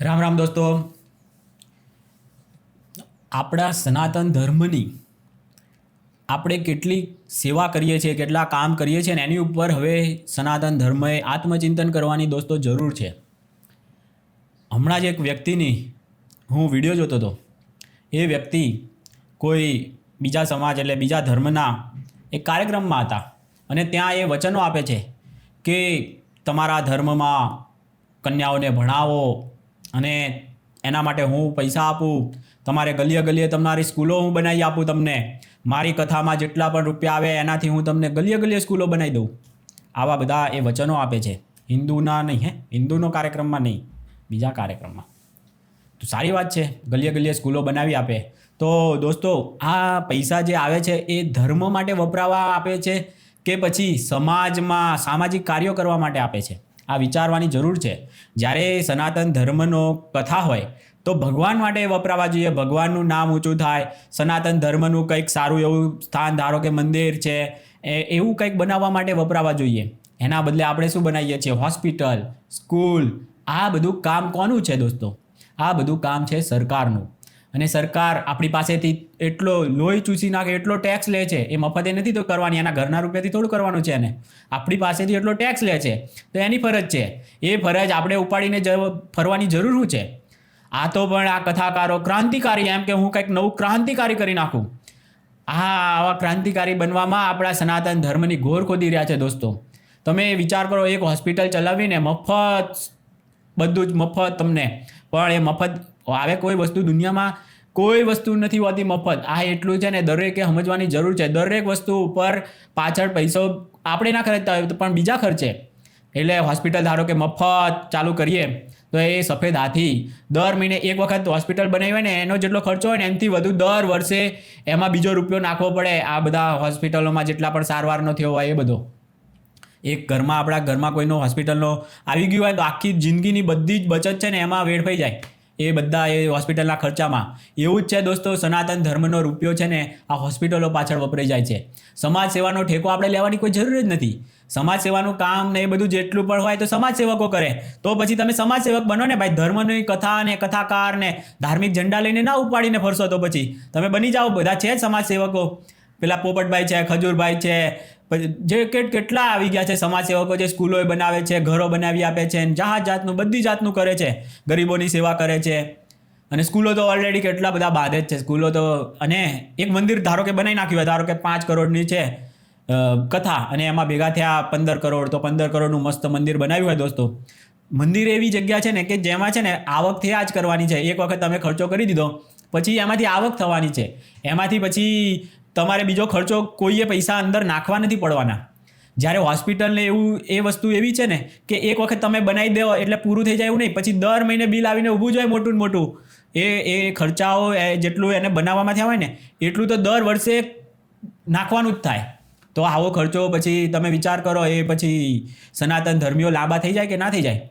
રામ રામ દોસ્તો, આપણા સનાતન ધર્મની આપણે કેટલી સેવા કરીએ છીએ, કેટલા કામ કરીએ છીએ ને એની ઉપર હવે સનાતન ધર્મએ આત્મચિંતન કરવાની દોસ્તો જરૂર છે. હમણાં જ એક વ્યક્તિની હું વિડીયો જોતો હતો. એ વ્યક્તિ કોઈ બીજા સમાજ એટલે બીજા ધર્મના એક કાર્યક્રમમાં હતા અને ત્યાં એ વચનો આપે છે કે તમારા ધર્મમાં કન્યાઓને ભણાવો અને એના માટે હું પૈસા આપું, તમારે ગલીએ ગલીએ તમારી સ્કૂલો હું બનાવી આપું, તમને મારી કથામાં જેટલા પણ રૂપિયા આવે એનાથી હું તમને ગલીએ ગલીએ સ્કૂલો બનાવી દઉં. આવા બધા એ વચનો આપે છે. હિન્દુના નહીં, હિન્દુનો કાર્યક્રમમાં નહીં, બીજા કાર્યક્રમમાં. તો સારી વાત છે, ગલીએ ગલીએ સ્કૂલો બનાવી આપે. તો દોસ્તો, આ પૈસા જે આવે છે એ ધર્મ માટે વપરાવા આપે છે કે પછી સમાજમાં સામાજિક કાર્યો કરવા માટે આપે છે? આ વિચારવાની જરૂર છે. જ્યારે સનાતન ધર્મનો કથા હોય તો ભગવાન માટે વપરાવા જોઈએ, ભગવાનનું નામ ઊંચું થાય, સનાતન ધર્મનું કંઈક સારું એવું સ્થાન, ધારો કે મંદિર છે, એવું કંઈક બનાવવા માટે વપરાવા જોઈએ. એના બદલે આપણે શું બનાવીએ છીએ? Hospital, school. આ બધું કામ કોનું છે દોસ્તો? આ બધું કામ છે સરકારનું. અને સરકાર આપણી પાસેથી એટલો લોહી ચૂસી નાખે, એટલો ટેક્સ લે છે. એ મફતે નથી તો કરવાની, એના ઘરના રૂપિયાથી થોડું કરવાનું છે એને. આપણી પાસેથી એટલો ટેક્સ લે છે તો એની ફરજ છે. એ ફરજ આપણે ઉપાડીને ફરવાની જરૂર શું છે? આ તો પણ આ કથાકારો ક્રાંતિકારી, એમ કે હું કંઈક નવું ક્રાંતિકારી કરી નાખું. આવા ક્રાંતિકારી બનવામાં આપણા સનાતન ધર્મની ઘોર ખોદી રહ્યા છે દોસ્તો. તમે વિચાર કરો, એક હોસ્પિટલ ચલાવીને મફત, બધું જ મફત તમને, પણ એ મફત આવે કોઈ વસ્તુ દુનિયામાં કોઈ વસ્તુ નથી હોતી મફત. આ એટલું છે ને દરેકે સમજવાની જરૂર છે. દરેક વસ્તુ ઉપર પાછળ પૈસો આપણે ના ખર્ચતા હોય પણ બીજા ખર્ચે. એટલે હોસ્પિટલ ધારો કે મફત ચાલુ કરીએ તો એ સફેદ હાથી દર મહિને એક વખત હોસ્પિટલ બનાવી હોય ને એનો જેટલો ખર્ચો હોય ને એનાથી વધુ દર વર્ષે એમાં બીજો રૂપિયો નાખવો પડે. આ બધા હોસ્પિટલોમાં જેટલા પણ સારવારનો થયો હોય એ બધો. એક ઘરમાં, આપણા ઘરમાં કોઈનો હોસ્પિટલનો આવી ગયું હોય તો આખી જિંદગીની બધી જ બચત છે ને એમાં વેડફાઈ જાય, એ બધા એ હોસ્પિટલના ખર્ચામાં. એવું જ છે દોસ્તો, સનાતન ધર્મનો રૂપિયો છે ને આ હોસ્પિટલો પાછળ વપરાઈ જાય છે. સમાજ સેવાનો ઠેકો આપણે લેવાની કોઈ જરૂર જ નથી. સમાજ સેવાનું કામ ને એ બધું જેટલું પણ હોય તો સમાજ સેવકો કરે. તો પછી તમે સમાજ સેવક બનો ને ભાઈ. ધર્મની કથા ને કથાકાર ને ધાર્મિક ઝંડા લઈને ના ઉપાડીને ફરશો તો પછી તમે બની જાઓ. બધા છે જ સમાજ સેવકો. પેલા પોપટભાઈ છે, ખજૂરભાઈ છે, જે કેટલા આવી ગયા છે સમાજ સેવકો, જે સ્કૂલો બનાવે છે, ઘરો બનાવી આપે છે, જાતનું બધી જાતનું કરે છે, ગરીબોની સેવા કરે છે. અને સ્કૂલો તો ઓલરેડી કેટલા બધા બાંધે જ છે સ્કૂલો તો. અને એક મંદિર ધારો કે બનાવી નાખ્યું હોય, ધારો કે 5 કરોડની છે કથા અને એમાં ભેગા થયા 15 કરોડ, તો 15 કરોડનું મસ્ત મંદિર બનાવ્યું હોય દોસ્તો. મંદિર એવી જગ્યા છે ને કે જેમાં છે ને આવક થયા જ કરવાની છે. એક વખત તમે ખર્ચો કરી દીધો પછી એમાંથી આવક થવાની છે. એમાંથી પછી તમારે બીજો ખર્ચો કોઈએ પૈસા અંદર નાખવા નથી પડવાના. જ્યારે હોસ્પિટલને એવું એ વસ્તુ એવી છે ને કે એક વખત તમે બનાવી દો એટલે પૂરું થઈ જાય એવું નહીં. પછી દર મહિને બિલ આવીને ઊભું જ હોય મોટું મોટું. એ ખર્ચાઓ જેટલું એને બનાવવામાં થયા હોય ને એટલું તો દર વર્ષે નાખવાનું જ થાય. તો આવો ખર્ચો પછી તમે વિચાર કરો, એ પછી સનાતન ધર્મીઓ લાંબા થઈ જાય કે ના થઈ જાય?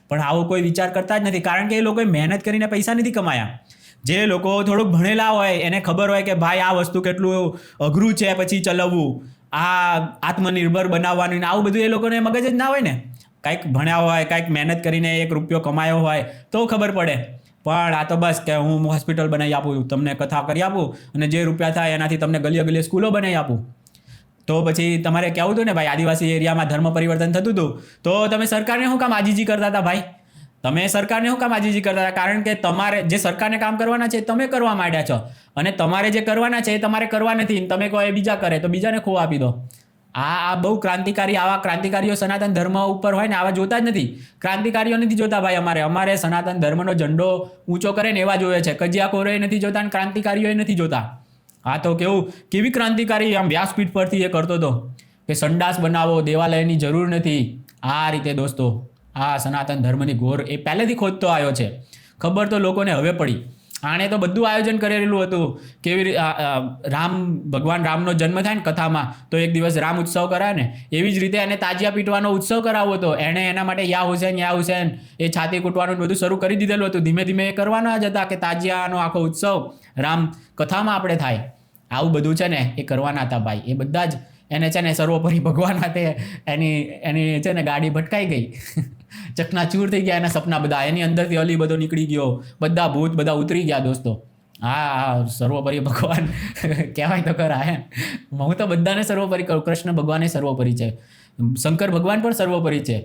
પણ આવો કોઈ વિચાર કરતા જ નથી, કારણ કે એ લોકોએ મહેનત કરીને પૈસા નથી કમાયા. જે લોકો થોડુંક ભણેલા હોય એને ખબર હોય કે ભાઈ આ વસ્તુ કેટલું અઘરું છે પછી ચલાવવું, આ આત્મનિર્ભર બનાવવાનું, આવું બધું એ લોકોને મગજ જ ના હોય ને. કાંઈક ભણ્યા હોય, કાંઈક મહેનત કરીને 1 રૂપિયો કમાયો હોય તો ખબર પડે. પણ આ તો બસ કે હું હોસ્પિટલ બનાવી આપું, તમને કથા કરી આપું અને જે રૂપિયા થાય એનાથી તમને ગલીએ ગલીએ સ્કૂલો બનાવી આપું. તો પછી તમારે કહેવું હતું ને ભાઈ, આદિવાસી એરિયામાં ધર્મ પરિવર્તન થતું હતું તો તમે સરકારને શું કામ આજીજી કરતા હતા ભાઈ? તમે સરકારને શું કામ આજીજી કરતા હતા? કારણ કે તમારે જે સરકારને કામ કરવાના છે તમે કરવા માંડ્યા છો, અને તમારે જે કરવાના છે એ તમારે કરવા નથી. તમે કહો એ બીજા કરે તો બીજાને ખો આપી દો. આ બહુ ક્રાંતિકારી, આવા ક્રાંતિકારીઓ સનાતન ધર્મ ઉપર હોય ને આવા જોતા જ નથી. ક્રાંતિકારીઓ નથી જોતા ભાઈ. અમારે સનાતન ધર્મનો ઝંડો ઊંચો કરે ને એવા જોઈએ છે. કજિયાખોરોએ નથી જોતા અને ક્રાંતિકારીઓએ નથી જોતા. આ તો કેવી ક્રાંતિકારી આમ વ્યાસપીઠ પરથી એ કરતો હતો કે સંડાસ બનાવો, દેવાલયની જરૂર નથી. આ રીતે દોસ્તો આ સનાતન ધર્મની ઘોર એ પહેલેથી ખોદતો આવ્યો છે. ખબર તો લોકોને હવે પડી. આણે તો બધું આયોજન કરેલું હતું. કેવી ભગવાન રામનો જન્મ થાય ને કથામાં તો એક દિવસ રામ ઉત્સવ કરાય ને, એવી જ રીતે એને તાજિયા પીટવાનો ઉત્સવ કરાવવો હતો. એણે એના માટે યા હુસેન એ છાતી કૂટવાનું બધું શરૂ કરી દીધેલું હતું. ધીમે ધીમે એ કરવાના જ હતા કે તાજિયાનો આખો ઉત્સવ રામ કથામાં આપણે થાય. આવું બધું છે ને એ કરવાના હતા ભાઈ. એ બધા જ એને છે ને સર્વોપરી ભગવાન હાથે એની છે ને ગાડી ભટકાઈ ગઈ. ચકનાચૂર થઈ ગયા એના સપના બધા, એની અંદરથી અલી બધો નીકળી ગયો, બધા ભૂત બધા ઉતરી ગયા દોસ્તો. હા, સર્વોપરી ભગવાન કહેવાય તો ખરા હે. હું તો બધાને સર્વોપરી કહું. કૃષ્ણ ભગવાન સર્વોપરી છે, શંકર ભગવાન પણ સર્વોપરી છે.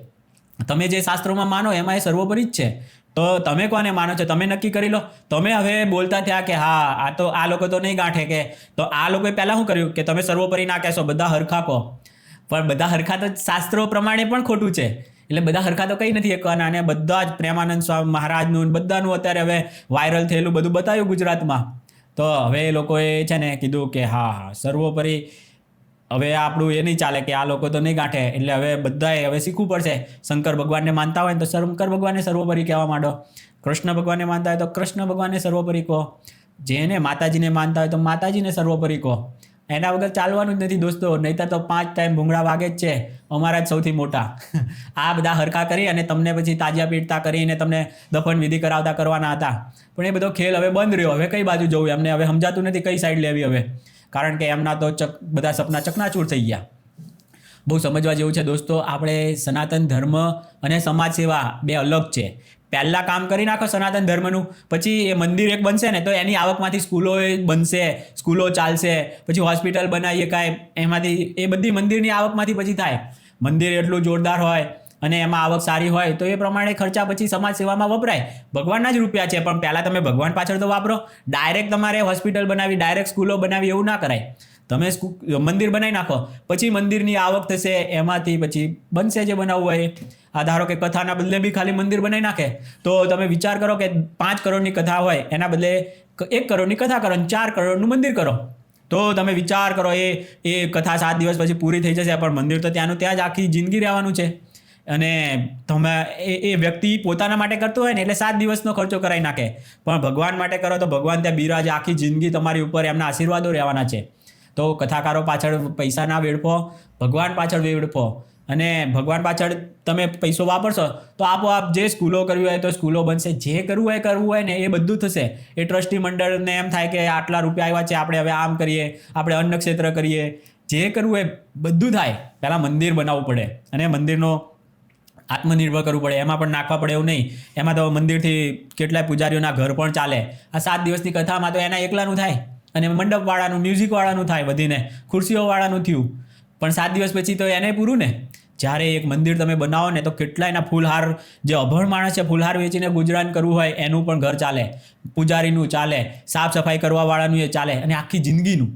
તમે જે શાસ્ત્રોમાં માનો એમાં એ સર્વોપરી જ છે. તો તમે કોને માનો છો તમે નક્કી કરી લો. તમે હવે બોલતા થયા કે હા આ લોકો તો નહીં ગાંઠે, કે તો આ લોકોએ પહેલાં શું કર્યું કે તમે સર્વોપરી ના કહેશો, બધા હરખા કહો. પણ બધા હરખા તો શાસ્ત્રો પ્રમાણે પણ ખોટું છે. એટલે બધા હરખા તો કંઈ નથી એકવાના. અને બધા જ પ્રેમાનંદ સ્વામી મહારાજનું બધાનું અત્યારે હવે વાયરલ થયેલું બધું બતાવ્યું ગુજરાતમાં. તો હવે એ લોકોએ છે ને કીધું કે હા સર્વોપરી હવે આપણું એ નહીં ચાલે, કે આ લોકો તો નહીં ગાંઠે. એટલે હવે બધાએ હવે શીખવું પડશે. શંકર ભગવાનને માનતા હોય તો શંકર ભગવાનને સર્વોપરી કહેવા માંડો, કૃષ્ણ ભગવાનને માનતા હોય તો કૃષ્ણ ભગવાનને સર્વોપરી કહો, જેને માતાજીને માનતા હોય તો માતાજીને સર્વોપરી કહો. એના વગર ચાલવાનું જ નથી દોસ્તો. નહીંતર તો 5 ટાઈમ ભૂંગળા વાગે જ છે, અમારા જ સૌથી મોટા. આ બધા હરખા કરી અને તમને પછી તાજિયા પીટતા કરીને તમને દફન વિધિ કરાવતા કરવાના હતા. પણ એ બધો ખેલ હવે બંધ રહ્યો. હવે કઈ બાજુ જવું એમને હવે સમજાતું નથી, કઈ સાઈડ લેવી હવે. કારણ કે એમના તો બધા સપના ચકનાચૂર થઈ ગયા. બહુ સમજવા જેવું છે દોસ્તો. આપણે સનાતન ધર્મ અને સમાજ સેવા બે અલગ છે. પહેલાં કામ કરી નાખો સનાતન ધર્મનું, પછી એ મંદિર એક બનશે ને તો એની આવકમાંથી સ્કૂલો બનશે, સ્કૂલો ચાલશે, પછી હોસ્પિટલ બનાવીએ કાંઈ એમાંથી, એ બધી મંદિરની આવકમાંથી પછી થાય. મંદિર એટલું જોરદાર હોય અને એમાં આવક સારી હોય તો એ પ્રમાણે ખર્ચા પછી સમાજ સેવામાં વપરાય. ભગવાનના જ રૂપિયા છે, પણ પહેલાં તમે ભગવાન પાછળ તો વાપરો. ડાયરેક્ટ તમારે હોસ્પિટલ બનાવી, ડાયરેક્ટ સ્કૂલો બનાવી એવું ના કરાય. તમે મંદિર બનાવી નાખો, પછી મંદિરની આવક થશે, એમાંથી પછી બનશે જે બનાવવું હોય. આ ધારો કે કથાના બદલે બી ખાલી મંદિર બનાવી નાખે તો તમે વિચાર કરો કે 5 કરોડની કથા હોય એના બદલે 1 કરોડની કથા કરો, 4 કરોડનું મંદિર કરો. તો તમે વિચાર કરો એ કથા 7 દિવસ પછી પૂરી થઈ જશે, પણ મંદિર તો ત્યાંનું ત્યાં જ આખી જિંદગી રહેવાનું છે. અને તમે એ વ્યક્તિ પોતાના માટે કરતો હોય ને એટલે 7 દિવસનો ખર્ચો કરાવી નાખે, પણ ભગવાન માટે કરો તો ભગવાન ત્યાં બિરાજે, આખી જિંદગી તમારી ઉપર એમના આશીર્વાદો રહેવાના છે. તો કથાકારો પાછળ પૈસા ના વેડફો, ભગવાન પાછળ વેડફો. અને ભગવાન પાછળ તમે પૈસો વાપરશો તો આપોઆપ જે સ્કૂલો કરવી હોય તો સ્કૂલો બનશે, જે કરવું હોય ને એ બધું થશે. એ ટ્રસ્ટી મંડળને એમ થાય કે આટલા રૂપિયા આવ્યા છે, આપણે હવે આમ કરીએ, આપણે અન્ન ક્ષેત્ર કરીએ, જે કરવું હોય બધું થાય. પહેલાં મંદિર બનાવવું પડે અને મંદિરનો આત્મનિર્ભર કરવું પડે. એમાં પણ નાખવા પડે એવું નહીં. એમાં તો મંદિરથી કેટલાય પૂજારીઓના ઘર પણ ચાલે. આ 7 દિવસની કથામાં તો એના એકલાનું થાય અને મંડપવાળાનું, મ્યુઝિકવાળાનું થાય, વધીને ખુરશીઓવાળાનું થયું. પણ 7 દિવસ પછી તો એને પૂરું ને. જ્યારે એક મંદિર તમે બનાવો ને તો કેટલાયના ફૂલહાર, જે અભણ માણસ છે ફૂલહાર વેચીને ગુજરાન કરવું હોય એનું પણ ઘર ચાલે, પૂજારીનું ચાલે, સાફ સફાઈ કરવાવાળાનું એ ચાલે, અને આખી જિંદગીનું,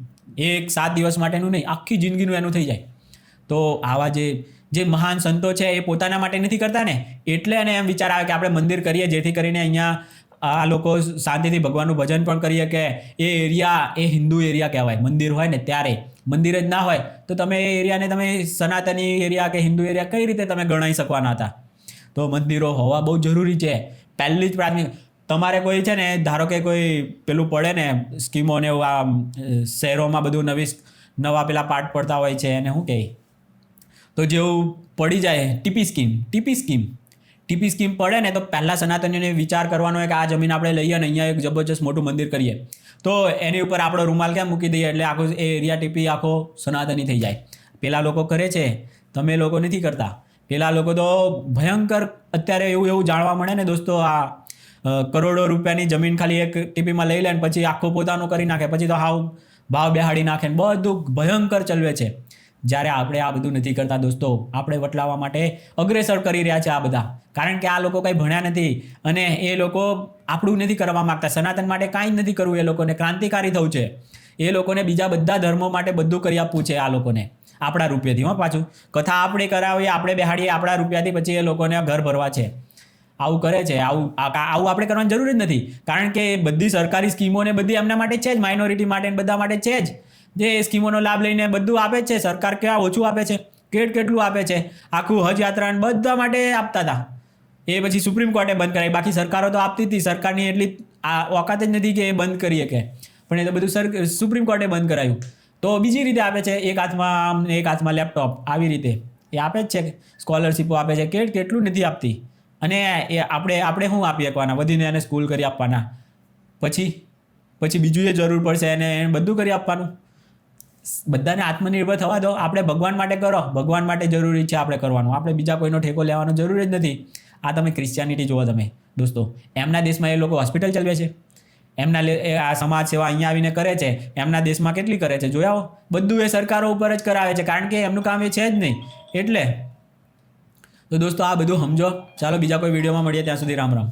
એક 7 દિવસ માટેનું નહીં, આખી જિંદગીનું એનું થઈ જાય. તો આવા જે મહાન સંતો છે એ પોતાના માટે નથી કરતા ને, એટલે એને એમ વિચાર આવે કે આપણે મંદિર કરીએ જેથી કરીને અહીંયા આ લોકો શાંતિથી ભગવાનનું ભજન પણ કરીએ. કે એ એરિયા એ હિન્દુ એરિયા કહેવાય. મંદિર હોય ને ત્યારે, મંદિર જ ના હોય તો તમે એ એરિયાને તમે સનાતની એરિયા કે હિન્દુ એરિયા કઈ રીતે તમે ગણાવી શકવાના હતા. તો મંદિરો હોવા બહુ જરૂરી છે. પહેલી જ પ્રાથમિક, તમારે કોઈ છે ને ધારો કે કોઈ પેલું પડે ને સ્કીમો ને આ શહેરોમાં બધું નવા પેલા પાર્ટ પડતા હોય છે એને શું કહે, તો જેવું પડી જાય ટીપી સ્કીમ પડે ને તો પહેલાં સનાતનીઓને વિચાર કરવાનો હોય કે આ જમીન આપણે લઈએ અને અહીંયા એક જબરજસ્ત મોટું મંદિર કરીએ. તો એની ઉપર આપણો રૂમાલ કેમ મૂકી દઈએ એટલે આખો એ એરિયા ટીપી આખો સનાતની થઈ જાય. પેલા લોકો કરે છે, તમે લોકો નથી કરતા. પેલા લોકો તો ભયંકર, અત્યારે એવું જાણવા મળે ને દોસ્તો, આ કરોડો રૂપિયાની જમીન ખાલી એક ટીપીમાં લઈ લે ને પછી આખો પોતાનું કરી નાખે, પછી તો હાવ ભાવ બેહાડી નાખે ને બધું ભયંકર ચલવે છે. જ્યારે આપણે આ બધું નથી કરતા દોસ્તો. આપણે વટલાવવા માટે અગ્રેસર કરી રહ્યા છે આ બધા, કારણ કે આ લોકો કંઈ ભણ્યા નથી અને એ લોકો આપણું નથી કરવા માગતા. સનાતન માટે કાંઈ જ નથી કરવું. એ લોકોને ક્રાંતિકારી થવું છે. એ લોકોને બીજા બધા ધર્મો માટે બધું કરી આપવું છે. આ લોકોને આપણા રૂપિયાથી, પાછું કથા આપણે કરાવીએ, આપણે બેહાડીએ આપણા રૂપિયાથી, પછી એ લોકોને ઘર ભરવા છે. આવું કરે છે. આવું આપણે કરવાની જરૂર જ નથી, કારણ કે બધી સરકારી સ્કીમોને બધી એમના માટે છે જ, માઇનોરિટી માટે બધા માટે છે જ. જે સ્કીમોનો લાભ લઈને બધું આપે છે સરકાર. ક્યાં ઓછું આપે છે, કેટલું આપે છે. આખું હજ યાત્રા બધા માટે આપતા હતા. એ પછી સુપ્રીમ કોર્ટે બંધ કરાવી. બાકી સરકારો તો આપતી હતી. સરકારની એટલી ઓકાત જ નથી કે એ બંધ કરીએ કે, પણ એ તો બધું સુપ્રીમ કોર્ટે બંધ કરાયું. તો બીજી રીતે આપે છે, એક હાથમાં લેપટોપ, આવી રીતે એ આપે જ છે. સ્કોલરશીપો આપે છે, કેટલું નથી આપતી. અને એ આપણે શું આપી શકવાના, વધીને એને સ્કૂલ કરી આપવાના, પછી બીજું એ જરૂર પડશે એને બધું કરી આપવાનું. બધાને આત્મનિર્ભર થવા દો. આપણે ભગવાન માટે કરો, ભગવાન માટે જરૂરી છે આપણે કરવાનું. આપણે બીજા કોઈનો ઠેકો લેવાનો જરૂર જ નથી. આ તમે ક્રિશ્ચિયાનિટી જુઓ તમે દોસ્તો, એમના દેશમાં એ લોકો હોસ્પિટલ ચલાવે છે, આ સમાજ સેવા અહીંયા આવીને કરે છે. એમના દેશમાં કેટલી કરે છે જોયા હો. બધું એ સરકારો ઉપર જ કરાવે છે, કારણ કે એમનું કામ એ છે જ નહીં. એટલે તો દોસ્તો આ બધું સમજો. ચાલો બીજા કોઈ વિડીયોમાં મળીએ, ત્યાં સુધી રામ રામ.